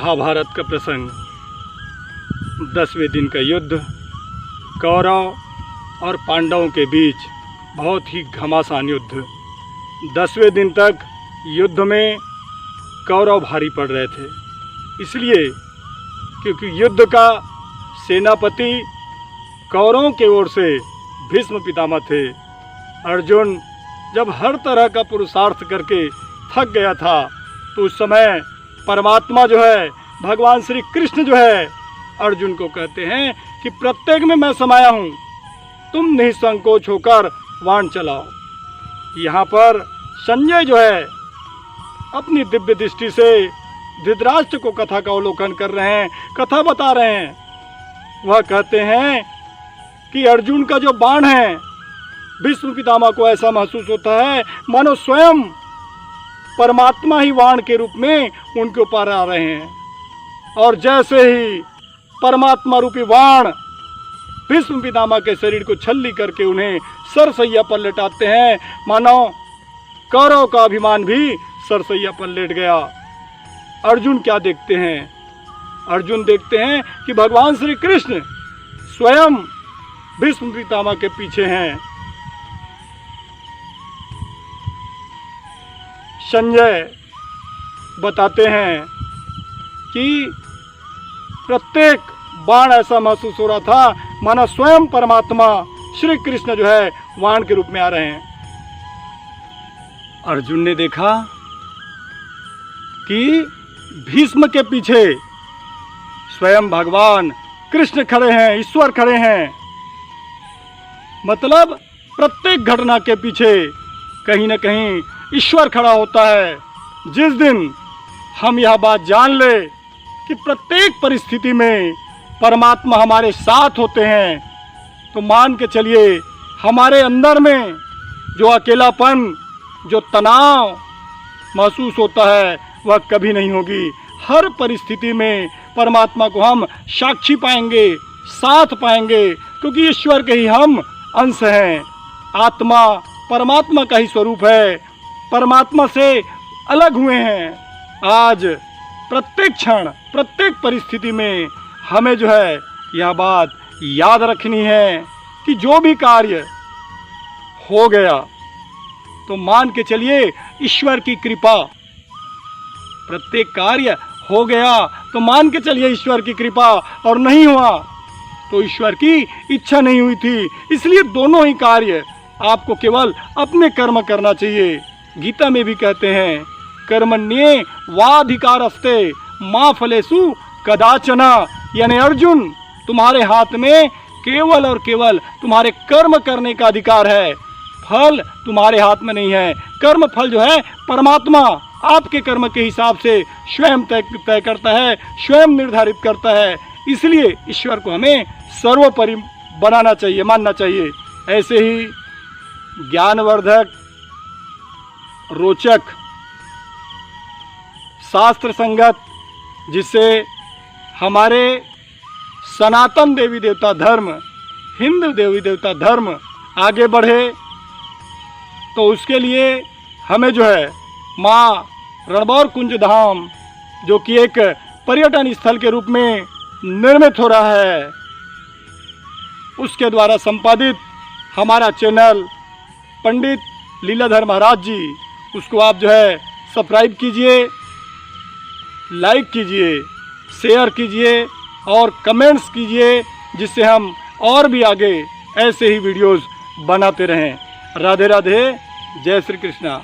महाभारत का प्रसंग, 10वें दिन का युद्ध, कौरव और पांडवों के बीच बहुत ही घमासान युद्ध। 10वें दिन तक युद्ध में कौरव भारी पड़ रहे थे, इसलिए क्योंकि युद्ध का सेनापति कौरवों की ओर से भीष्म पितामह थे। अर्जुन जब हर तरह का पुरुषार्थ करके थक गया था, तो उस समय परमात्मा जो है, भगवान श्री कृष्ण जो है, अर्जुन को कहते हैं कि प्रत्येक में मैं समाया हूँ, तुम निसंकोच होकर बाण चलाओ। यहाँ पर संजय जो है अपनी दिव्य दृष्टि से धृतराष्ट्र को कथा का अवलोकन कर रहे हैं, कथा बता रहे हैं। वह कहते हैं कि अर्जुन का जो बाण है, भीष्म पितामह को ऐसा महसूस होता है मानो स्वयं परमात्मा ही बाण के रूप में उनके ऊपर आ रहे हैं। और जैसे ही परमात्मा रूपी बाण भीष्म पितामह के शरीर को छल्ली करके उन्हें सरसैया पर लेटाते हैं, मानो कौरव का अभिमान भी सरसैया पर लेट गया। अर्जुन क्या देखते हैं? अर्जुन देखते हैं कि भगवान श्री कृष्ण स्वयं भीष्म पितामह के पीछे हैं। संजय बताते हैं कि प्रत्येक बाण ऐसा महसूस हो रहा था मानो स्वयं परमात्मा श्री कृष्ण जो है बाण के रूप में आ रहे हैं। अर्जुन ने देखा कि भीष्म के पीछे स्वयं भगवान कृष्ण खड़े हैं, ईश्वर खड़े हैं। मतलब प्रत्येक घटना के पीछे कहीं न कहीं ईश्वर खड़ा होता है। जिस दिन हम यह बात जान ले कि प्रत्येक परिस्थिति में परमात्मा हमारे साथ होते हैं, तो मान के चलिए हमारे अंदर में जो अकेलापन, जो तनाव महसूस होता है, वह कभी नहीं होगी। हर परिस्थिति में परमात्मा को हम साक्षी पाएंगे, साथ पाएंगे, क्योंकि ईश्वर के ही हम अंश हैं। आत्मा परमात्मा का ही स्वरूप है, परमात्मा से अलग हुए हैं। आज प्रत्येक क्षण, प्रत्येक परिस्थिति में हमें जो है यह बात याद रखनी है कि जो भी कार्य हो गया तो मान के चलिए ईश्वर की कृपा। प्रत्येक कार्य हो गया तो मान के चलिए ईश्वर की कृपा, और नहीं हुआ तो ईश्वर की इच्छा नहीं हुई थी। इसलिए दोनों ही कार्य आपको केवल अपने कर्म करना चाहिए। गीता में भी कहते हैं, कर्मण्ये वाधिकारस्ते मां फलेषु कदाचना। यानी अर्जुन, तुम्हारे हाथ में केवल और केवल तुम्हारे कर्म करने का अधिकार है, फल तुम्हारे हाथ में नहीं है। कर्म फल जो है परमात्मा आपके कर्म के हिसाब से स्वयं तय करता है, स्वयं निर्धारित करता है। इसलिए ईश्वर को हमें सर्वोपरि बनाना चाहिए, मानना चाहिए। ऐसे ही ज्ञानवर्धक, रोचक, शास्त्र संगत, जिससे हमारे सनातन देवी देवता धर्म, हिंदू देवी देवता धर्म आगे बढ़े, तो उसके लिए हमें जो है माँ रणबौर कुंज धाम, जो कि एक पर्यटन स्थल के रूप में निर्मित हो रहा है, उसके द्वारा संपादित हमारा चैनल पंडित लीलाधर महाराज जी, उसको आप जो है सब्सक्राइब कीजिए, लाइक कीजिए, शेयर कीजिए और कमेंट्स कीजिए, जिससे हम और भी आगे ऐसे ही वीडियोस बनाते रहें। राधे राधे, जय श्री कृष्णा।